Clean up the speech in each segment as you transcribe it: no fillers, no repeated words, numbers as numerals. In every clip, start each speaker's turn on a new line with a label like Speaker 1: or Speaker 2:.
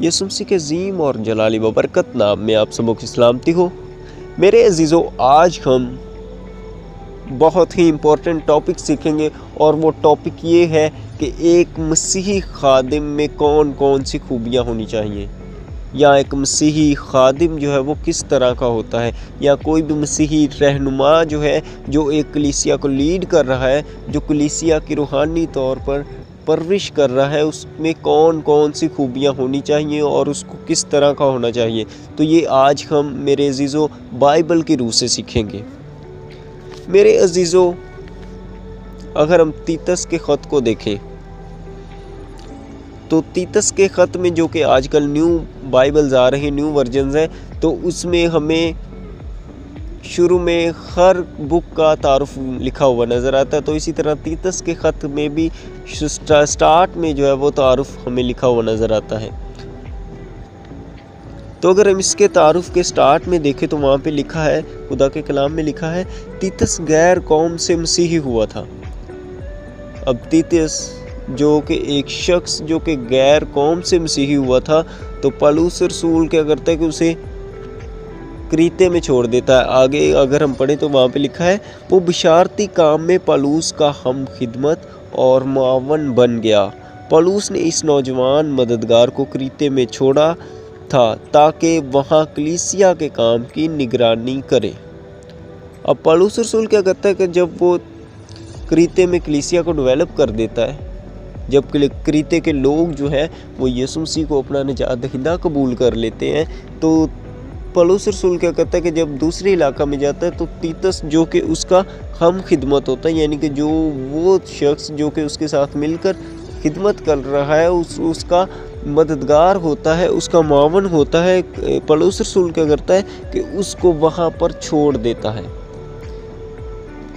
Speaker 1: یسوع مسیح کے عظیم اور جلالی ببرکت نام میں آپ سبوں کی سلامتی ہو۔ میرے عزیزو، آج ہم بہت ہی امپورٹنٹ ٹاپک سیکھیں گے، اور وہ ٹاپک یہ ہے کہ ایک مسیحی خادم میں کون کون سی خوبیاں ہونی چاہیے، یا ایک مسیحی خادم جو ہے وہ کس طرح کا ہوتا ہے، یا کوئی بھی مسیحی رہنما جو ہے جو ایک کلیسیا کو لیڈ کر رہا ہے، جو کلیسیا کی روحانی طور پر پرورش کر رہا ہے، اس میں کون کون سی خوبیاں ہونی چاہیے اور اس کو کس طرح کا ہونا چاہیے۔ تو یہ آج ہم میرے عزیزو بائبل کی روح سے سیکھیں گے۔ میرے عزیزو، اگر ہم تیتس کے خط کو دیکھیں تو تیتس کے خط میں جو کہ آج کل نیو بائبلز آ رہے ہیں، نیو ورژنز ہیں، تو اس میں ہمیں شروع میں ہر بک کا تعارف لکھا ہوا نظر آتا ہے، تو اسی طرح تیتس کے خط میں بھی سٹارٹ میں جو ہے وہ تعارف ہمیں لکھا ہوا نظر آتا ہے۔ تو اگر ہم اس کے تعارف کے سٹارٹ میں دیکھیں تو وہاں پہ لکھا ہے، خدا کے کلام میں لکھا ہے، تیتس غیر قوم سے مسیحی ہوا تھا۔ اب تیتس جو کہ ایک شخص جو کہ غیر قوم سے مسیحی ہوا تھا، تو پولس رسول کیا کرتا ہے کہ اسے کریتے میں چھوڑ دیتا ہے۔ آگے اگر ہم پڑھیں تو وہاں پہ لکھا ہے، وہ بشارتی کام میں پولس کا ہم خدمت اور معاون بن گیا۔ پولس نے اس نوجوان مددگار کو کریتے میں چھوڑا تھا تاکہ وہاں کلیسیا کے کام کی نگرانی کرے۔ اب پولس رسول کیا کرتا ہے کہ جب وہ کریتے میں کلیسیا کو ڈیولپ کر دیتا ہے، جب کریتے کے لوگ جو ہے وہ یسوع مسیح کو اپنا نجات دہندہ قبول کر لیتے ہیں، تو پولس رسول کیا کرتا ہے کہ جب دوسرے علاقہ میں جاتا ہے تو تیتس جو کہ اس کا ہم خدمت ہوتا ہے، یعنی کہ جو وہ شخص جو کہ اس کے ساتھ مل کر خدمت کر رہا ہے، اس کا مددگار ہوتا ہے، اس کا معاون ہوتا ہے، پولس رسول کیا کرتا ہے کہ اس کو وہاں پر چھوڑ دیتا ہے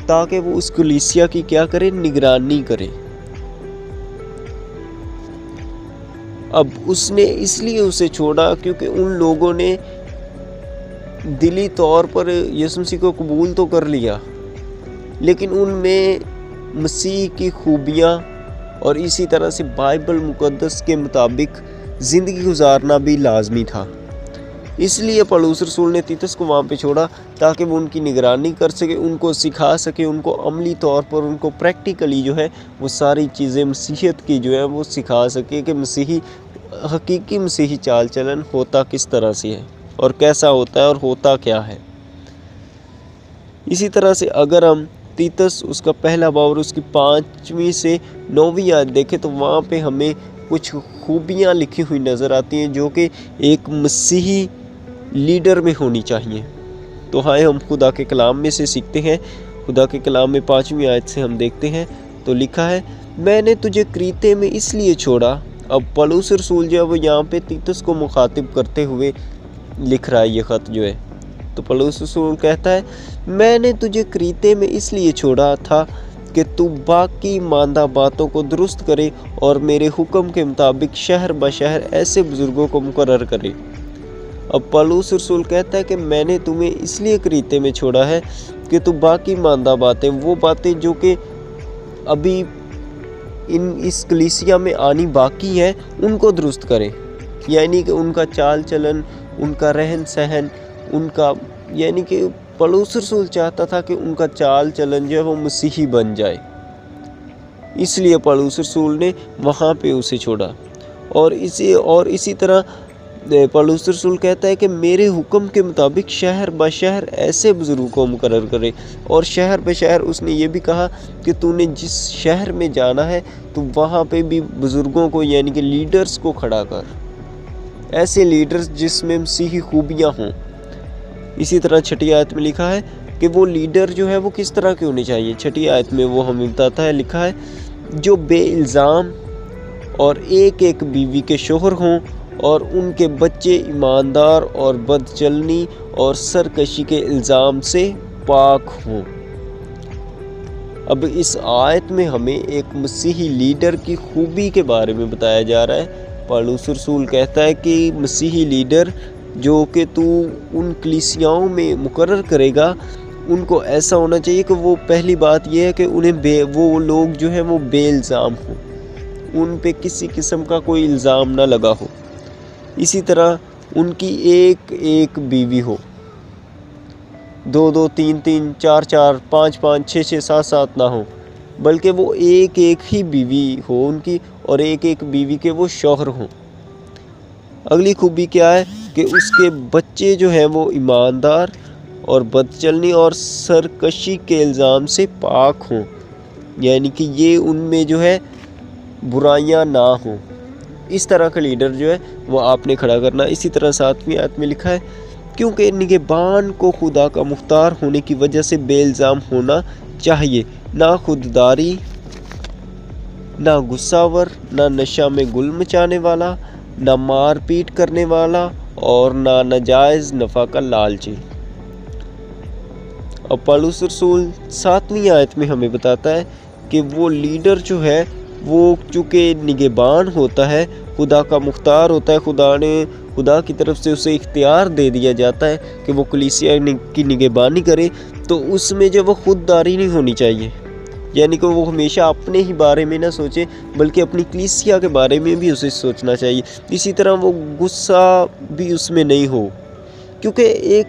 Speaker 1: تاکہ وہ اس کلیسیا کی کیا کرے، نگرانی کرے۔ اب اس نے اس لیے اسے چھوڑا کیونکہ ان لوگوں نے دلی طور پر یسوع مسیح کو قبول تو کر لیا، لیکن ان میں مسیح کی خوبیاں اور اسی طرح سے بائبل مقدس کے مطابق زندگی گزارنا بھی لازمی تھا۔ اس لیے پولس رسول نے تیتس کو وہاں پہ چھوڑا تاکہ وہ ان کی نگرانی کر سکے، ان کو سکھا سکے، ان کو عملی طور پر، ان کو پریکٹیکلی جو ہے وہ ساری چیزیں مسیحیت کی جو ہے وہ سکھا سکے کہ مسیحی حقیقی مسیحی چال چلن ہوتا کس طرح سے ہے اور کیسا ہوتا ہے اور ہوتا کیا ہے۔ اسی طرح سے اگر ہم تیتس اس کا پہلا باب اور اس کی 5ویں سے 9ویں آیت دیکھیں تو وہاں پہ ہمیں کچھ خوبیاں لکھی ہوئی نظر آتی ہیں جو کہ ایک مسیحی لیڈر میں ہونی چاہیے۔ تو ہم خدا کے کلام میں سے سیکھتے ہیں۔ خدا کے کلام میں 5ویں آیت سے ہم دیکھتے ہیں تو لکھا ہے، میں نے تجھے کریتے میں اس لیے چھوڑا۔ اب پولس رسول جو ہے وہ یہاں پہ تیتس کو مخاطب کرتے ہوئے لکھ رہا ہے یہ خط جو ہے، تو پولس رسول کہتا ہے، میں نے تجھے کریتے میں اس لیے چھوڑا تھا کہ تو باقی ماندہ باتوں کو درست کرے اور میرے حکم کے مطابق شہر بشہر ایسے بزرگوں کو مقرر کرے۔ اب پولس رسول کہتا ہے کہ میں نے تمہیں اس لیے کریتے میں چھوڑا ہے کہ تو باقی ماندہ باتیں، وہ باتیں جو کہ ابھی اس کلیسیا میں آنی باقی ہیں، ان کو درست کرے، یعنی کہ ان کا چال چلن، ان کا رہن سہن، ان کا، یعنی کہ پولس رسول چاہتا تھا کہ ان کا چال چلن جو ہے وہ مسیحی بن جائے، اس لیے پولس رسول نے وہاں پہ اسے چھوڑا۔ اور اسی طرح پولس رسول کہتا ہے کہ میرے حکم کے مطابق شہر بشہر ایسے بزرگوں کو مقرر کرے، اور شہر بشہر اس نے یہ بھی کہا کہ تو نے جس شہر میں جانا ہے تو وہاں پہ بھی بزرگوں کو، یعنی کہ لیڈرز کو کھڑا کر، ایسے لیڈرز جس میں مسیحی خوبیاں ہوں۔ اسی طرح 6 آیت میں لکھا ہے کہ وہ لیڈر جو ہے وہ کس طرح کے ہونے چاہیے۔ 6 آیت میں وہ ہمیں بتاتا ہے، لکھا ہے، جو بے الزام اور ایک ایک بیوی کے شوہر ہوں، اور ان کے بچے ایماندار اور بد چلنی اور سرکشی کے الزام سے پاک ہوں۔ اب اس آیت میں ہمیں ایک مسیحی لیڈر کی خوبی کے بارے میں بتایا جا رہا ہے۔ پولس رسول کہتا ہے کہ مسیحی لیڈر جو کہ تو ان کلیسیاؤں میں مقرر کرے گا، ان کو ایسا ہونا چاہیے کہ وہ، پہلی بات یہ ہے کہ وہ لوگ جو ہیں وہ بے الزام ہوں، ان پہ کسی قسم کا کوئی الزام نہ لگا ہو۔ اسی طرح ان کی ایک ایک بیوی ہو، 2 3 3 4 4 5 5 6 6 7 7 نہ ہو، بلکہ وہ ایک ایک ہی بیوی ہو ان کی، اور ایک ایک بیوی کے وہ شوہر ہوں۔ اگلی خوبی کیا ہے کہ اس کے بچے جو ہیں وہ ایماندار اور بدچلنی اور سرکشی کے الزام سے پاک ہوں، یعنی کہ یہ ان میں جو ہے برائیاں نہ ہوں۔ اس طرح کا لیڈر جو ہے وہ آپ نے کھڑا کرنا۔ اسی طرح 7ویں آیت میں لکھا ہے کیونکہ نگہبان کو خدا کا مختار ہونے کی وجہ سے بے الزام ہونا چاہیے، نہ خودداری، نہ غصہ ور، نہ نشہ میں گل مچانے والا، نہ مار پیٹ کرنے والا، اور نہ ناجائز نفع کا لالچی۔ اب پالوس رسول 7ویں آیت میں ہمیں بتاتا ہے کہ وہ لیڈر جو ہے وہ چونکہ نگہبان ہوتا ہے، خدا کا مختار ہوتا ہے، خدا کی طرف سے اسے اختیار دے دیا جاتا ہے کہ وہ کلیسیا کی نگہبانی کرے، تو اس میں جو وہ خودداری نہیں ہونی چاہیے، یعنی کہ وہ ہمیشہ اپنے ہی بارے میں نہ سوچے بلکہ اپنی کلیسیا کے بارے میں بھی اسے سوچنا چاہیے۔ اسی طرح وہ غصہ بھی اس میں نہیں ہو، کیونکہ ایک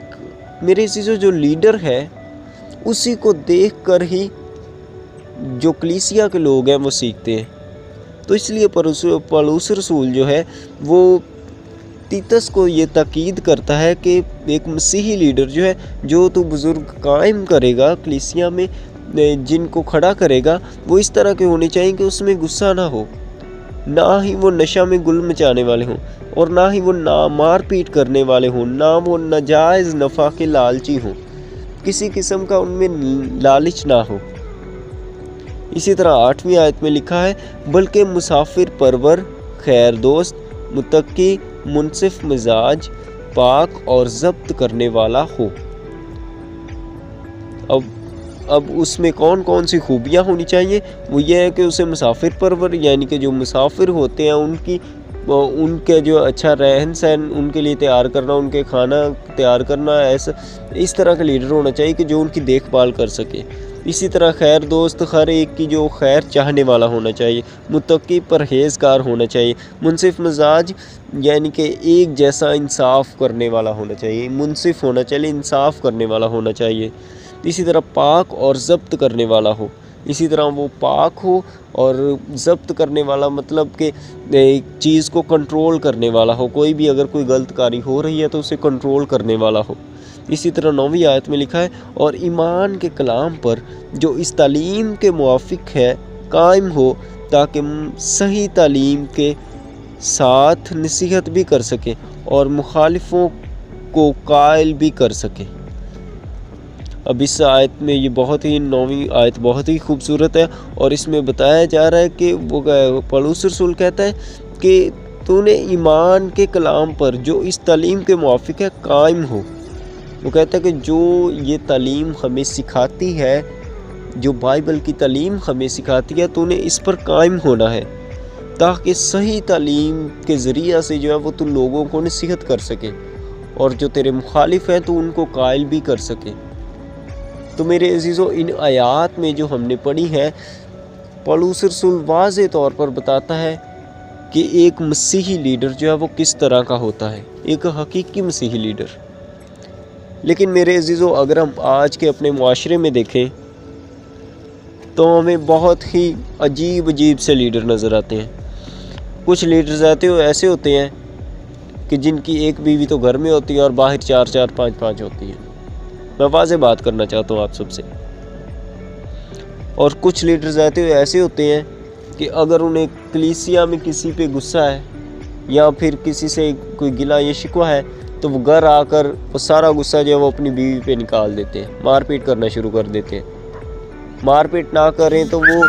Speaker 1: میرے عزیزو جو لیڈر ہے اسی کو دیکھ کر ہی جو کلیسیا کے لوگ ہیں وہ سیکھتے ہیں۔ تو اس لیے پالوس رسول جو ہے وہ تیتس کو یہ تاکید کرتا ہے کہ ایک مسیحی لیڈر جو ہے، جو تو بزرگ قائم کرے گا کلیسیا میں، جن کو کھڑا کرے گا، وہ اس طرح کے ہونے چاہیے کہ اس میں غصہ نہ ہو، نہ ہی وہ نشہ میں گل مچانے والے ہوں، اور نہ ہی وہ مار پیٹ کرنے والے ہوں، نہ وہ ناجائز نفع کے لالچی ہوں، کسی قسم کا ان میں لالچ نہ ہو۔ اسی طرح 8ویں آیت میں لکھا ہے بلکہ مسافر پرور، خیر دوست، متقی، منصف مزاج، پاک اور ضبط کرنے والا ہو۔ اب اس میں کون کون سی خوبیاں ہونی چاہیے؟ وہ یہ ہے کہ اسے مسافر پرور، یعنی کہ جو مسافر ہوتے ہیں ان کے جو اچھا رہن سہن ان کے لیے تیار کرنا، ان کے کھانا تیار کرنا، اس طرح کا لیڈر ہونا چاہیے کہ جو ان کی دیکھ بھال کر سکے۔ اسی طرح خیر دوست، ہر ایک کی جو خیر چاہنے والا ہونا چاہیے، متقی، پرہیزگار ہونا چاہیے، منصف مزاج، یعنی کہ ایک جیسا انصاف کرنے والا ہونا چاہیے، منصف ہونا چاہیے، انصاف کرنے والا ہونا چاہیے۔ اسی طرح پاک اور ضبط کرنے والا ہو، اسی طرح وہ پاک ہو اور ضبط کرنے والا مطلب کہ ایک چیز کو کنٹرول کرنے والا ہو، کوئی بھی اگر کوئی غلط کاری ہو رہی ہے تو اسے کنٹرول کرنے والا ہو۔ اسی طرح 9ویں آیت میں لکھا ہے اور ایمان کے کلام پر جو اس تعلیم کے موافق ہے قائم ہو، تاکہ صحیح تعلیم کے ساتھ نصیحت بھی کر سکے اور مخالفوں کو قائل بھی کر سکے۔ اب اس آیت میں یہ 9ویں آیت بہت ہی خوبصورت ہے، اور اس میں بتایا جا رہا ہے کہ وہ پالوس رسول کہتا ہے کہ تو نے ایمان کے کلام پر جو اس تعلیم کے موافق ہے قائم ہو۔ وہ کہتا ہے کہ جو یہ تعلیم ہمیں سکھاتی ہے، جو بائبل کی تعلیم ہمیں سکھاتی ہے، تو نے اس پر قائم ہونا ہے، تاکہ صحیح تعلیم کے ذریعہ سے جو ہے وہ تو لوگوں کو نصیحت کر سکے، اور جو تیرے مخالف ہیں تو ان کو قائل بھی کر سکے۔ تو میرے عزیزو، ان آیات میں جو ہم نے پڑھی ہے، پالوس رسول واضح طور پر بتاتا ہے کہ ایک مسیحی لیڈر جو ہے وہ کس طرح کا ہوتا ہے، ایک حقیقی مسیحی لیڈر۔ لیکن میرے عزیزو، اگر ہم آج کے اپنے معاشرے میں دیکھیں تو ہمیں بہت ہی عجیب سے لیڈر نظر آتے ہیں۔ کچھ لیڈرز ایسے ہوتے ہیں کہ جن کی ایک بیوی تو گھر میں ہوتی ہے اور باہر 4 4 5 5 ہوتی ہیں۔ میں واضح بات کرنا چاہتا ہوں آپ سب سے۔ اور کچھ لیڈرز ایسے ہوتے ہیں کہ اگر انہیں کلیسیا میں کسی پہ غصہ ہے یا پھر کسی سے کوئی گلہ یا شکوہ ہے تو وہ گھر آ کر وہ سارا غصہ جو ہے وہ اپنی بیوی پہ نکال دیتے ہیں، مار پیٹ کرنا شروع کر دیتے ہیں۔ مار پیٹ نہ کریں تو وہ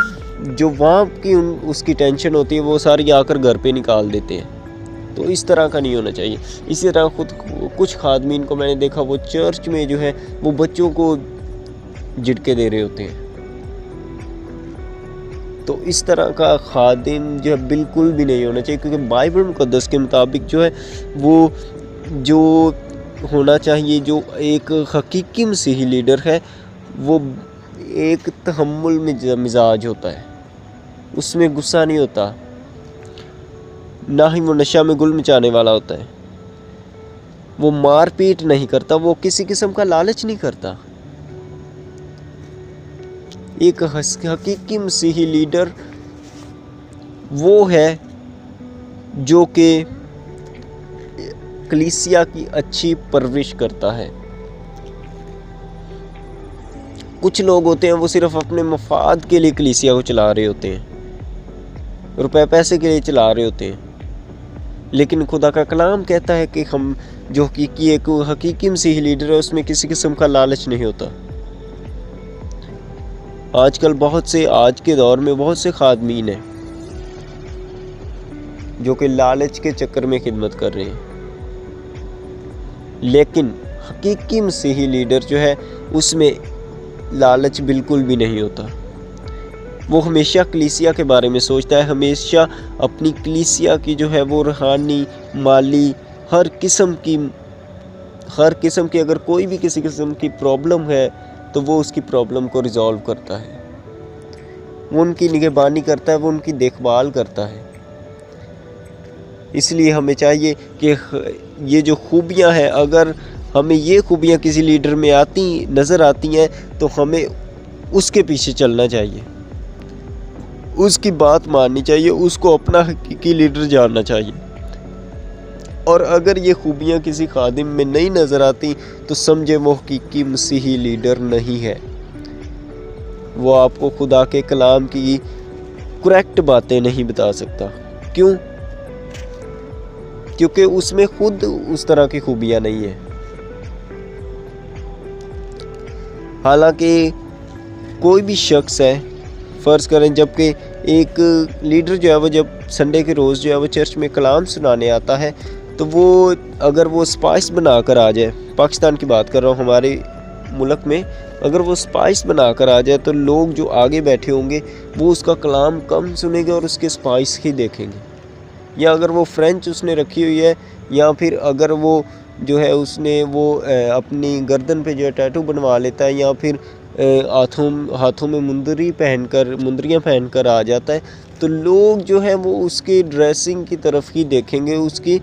Speaker 1: جو وہاں کی اس کی ٹینشن ہوتی ہے وہ ساری آ کر گھر پہ نکال دیتے ہیں۔ تو اس طرح کا نہیں ہونا چاہیے۔ اسی طرح کچھ خادمین کو میں نے دیکھا وہ چرچ میں جو ہے وہ بچوں کو جھٹکے دے رہے ہوتے ہیں۔ تو اس طرح کا خادم جو ہے بالکل بھی نہیں ہونا چاہیے، کیونکہ بائبل مقدس کے مطابق جو ہے وہ جو ہونا چاہیے، جو ایک حقیقی مسیحی لیڈر ہے، وہ ایک تحمل مزاج ہوتا ہے، اس میں غصہ نہیں ہوتا۔ نہ ہی وہ نشہ میں گل مچانے والا ہوتا ہے، وہ مار پیٹ نہیں کرتا، وہ کسی قسم کا لالچ نہیں کرتا۔ ایک حقیقی مسیحی لیڈر وہ ہے جو کہ کلیسیا کی اچھی پرورش کرتا ہے۔ کچھ لوگ ہوتے ہیں وہ صرف اپنے مفاد کے لیے کلیسیا کو چلا رہے ہوتے ہیں، روپے پیسے کے لیے چلا رہے ہوتے ہیں، لیکن خدا کا کلام کہتا ہے کہ ہم جو ایک حقیقی مسیحی لیڈر ہے اس میں کسی قسم کا لالچ نہیں ہوتا۔ آج کل آج کے دور میں بہت سے خادمین ہیں جو کہ لالچ کے چکر میں خدمت کر رہے ہیں، لیکن حقیقی مسیحی لیڈر جو ہے اس میں لالچ بالکل بھی نہیں ہوتا۔ وہ ہمیشہ کلیسیا کے بارے میں سوچتا ہے، ہمیشہ اپنی کلیسیا کی جو ہے وہ روحانی، مالی، ہر قسم کی اگر کوئی بھی کسی قسم کی پرابلم ہے تو وہ اس کی پرابلم کو ریزالو کرتا ہے، وہ ان کی نگہبانی کرتا ہے، وہ ان کی دیکھ بھال کرتا ہے۔ اس لیے ہمیں چاہیے کہ یہ جو خوبیاں ہیں، اگر ہمیں یہ خوبیاں کسی لیڈر میں نظر آتی ہیں تو ہمیں اس کے پیچھے چلنا چاہیے، اس کی بات ماننی چاہیے، اس کو اپنا حقیقی لیڈر جاننا چاہیے۔ اور اگر یہ خوبیاں کسی خادم میں نہیں نظر آتی تو سمجھے وہ حقیقی مسیحی لیڈر نہیں ہے، وہ آپ کو خدا کے کلام کی کریکٹ باتیں نہیں بتا سکتا۔ کیوں؟ کیونکہ اس میں خود اس طرح کی خوبیاں نہیں ہیں۔ حالانکہ کوئی بھی شخص ہے، فرض کریں جبکہ ایک لیڈر جو ہے وہ جب سنڈے کے روز جو ہے وہ چرچ میں کلام سنانے آتا ہے تو وہ اگر وہ اسپائس بنا کر آ جائے، پاکستان کی بات کر رہا ہوں، ہمارے ملک میں اگر وہ اسپائس بنا کر آ جائے تو لوگ جو آگے بیٹھے ہوں گے وہ اس کا کلام کم سنیں گے اور اس کے اسپائس ہی دیکھیں گے۔ یا اگر وہ فرینچ اس نے رکھی ہوئی ہے، یا پھر اگر وہ جو ہے اس نے وہ اپنی گردن پہ جو ہے ٹیٹو بنوا لیتا ہے، یا پھر ہاتھوں میں مندریاں پہن کر آ جاتا ہے، تو لوگ جو ہیں وہ اس کے ڈریسنگ کی طرف ہی دیکھیں گے، اس کی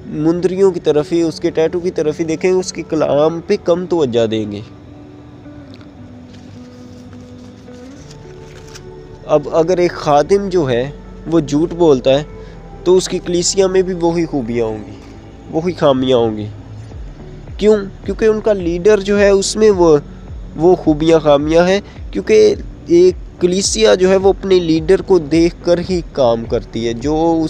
Speaker 1: مندریوں کی طرف ہی، اس کے ٹیٹو کی طرف ہی دیکھیں گے، اس کے کلام پہ کم توجہ دیں گے۔ اب اگر ایک خادم جو ہے وہ جھوٹ بولتا ہے تو اس کی کلیسیا میں بھی وہی خوبیاں ہوں گی، وہی خامیاں ہوں گی۔ کیوں؟ کیونکہ ان کا لیڈر جو ہے اس میں وہ خوبیاں خامیاں ہیں، کیونکہ ایک کلیسیا جو ہے وہ اپنے لیڈر کو دیکھ کر ہی کام کرتی ہے، جو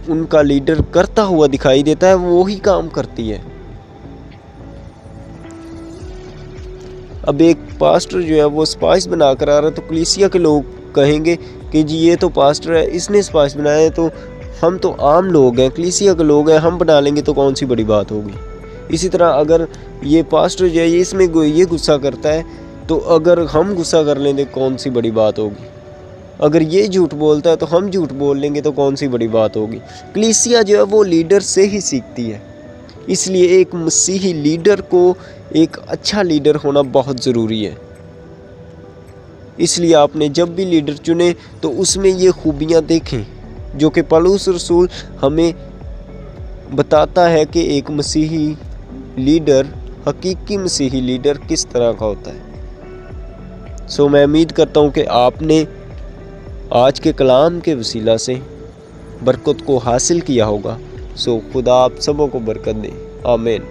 Speaker 1: ان کا لیڈر کرتا ہوا دکھائی دیتا ہے وہ وہی کام کرتی ہے۔ اب ایک پاسٹر جو ہے وہ اسپائس بنا کر آ رہا ہے تو کلیسیا کے لوگ کہیں گے کہ جی یہ تو پاسٹر ہے، اس نے اسپائس بنایا ہے، تو ہم تو عام لوگ ہیں، کلیسیا کے لوگ ہیں، ہم بنا لیں گے تو کون سی بڑی بات ہوگی۔ اسی طرح اگر یہ پاسٹر جو ہے اس میں یہ غصہ کرتا ہے تو اگر ہم غصہ کر لیں تو کون سی بڑی بات ہوگی۔ اگر یہ جھوٹ بولتا ہے تو ہم جھوٹ بول لیں گے تو کون سی بڑی بات ہوگی۔ کلیسیا جو ہے وہ لیڈر سے ہی سیکھتی ہے، اس لیے ایک مسیحی لیڈر کو ایک اچھا لیڈر ہونا بہت ضروری ہے۔ اس لیے آپ نے جب بھی لیڈر چنے تو اس میں یہ خوبیاں دیکھیں جو کہ پولس رسول ہمیں بتاتا ہے کہ ایک مسیحی لیڈر، حقیقی مسیحی لیڈر کس طرح کا ہوتا ہے۔ میں امید کرتا ہوں کہ آپ نے آج کے کلام کے وسیلہ سے برکت کو حاصل کیا ہوگا۔ خدا آپ سبوں کو برکت دے، آمین۔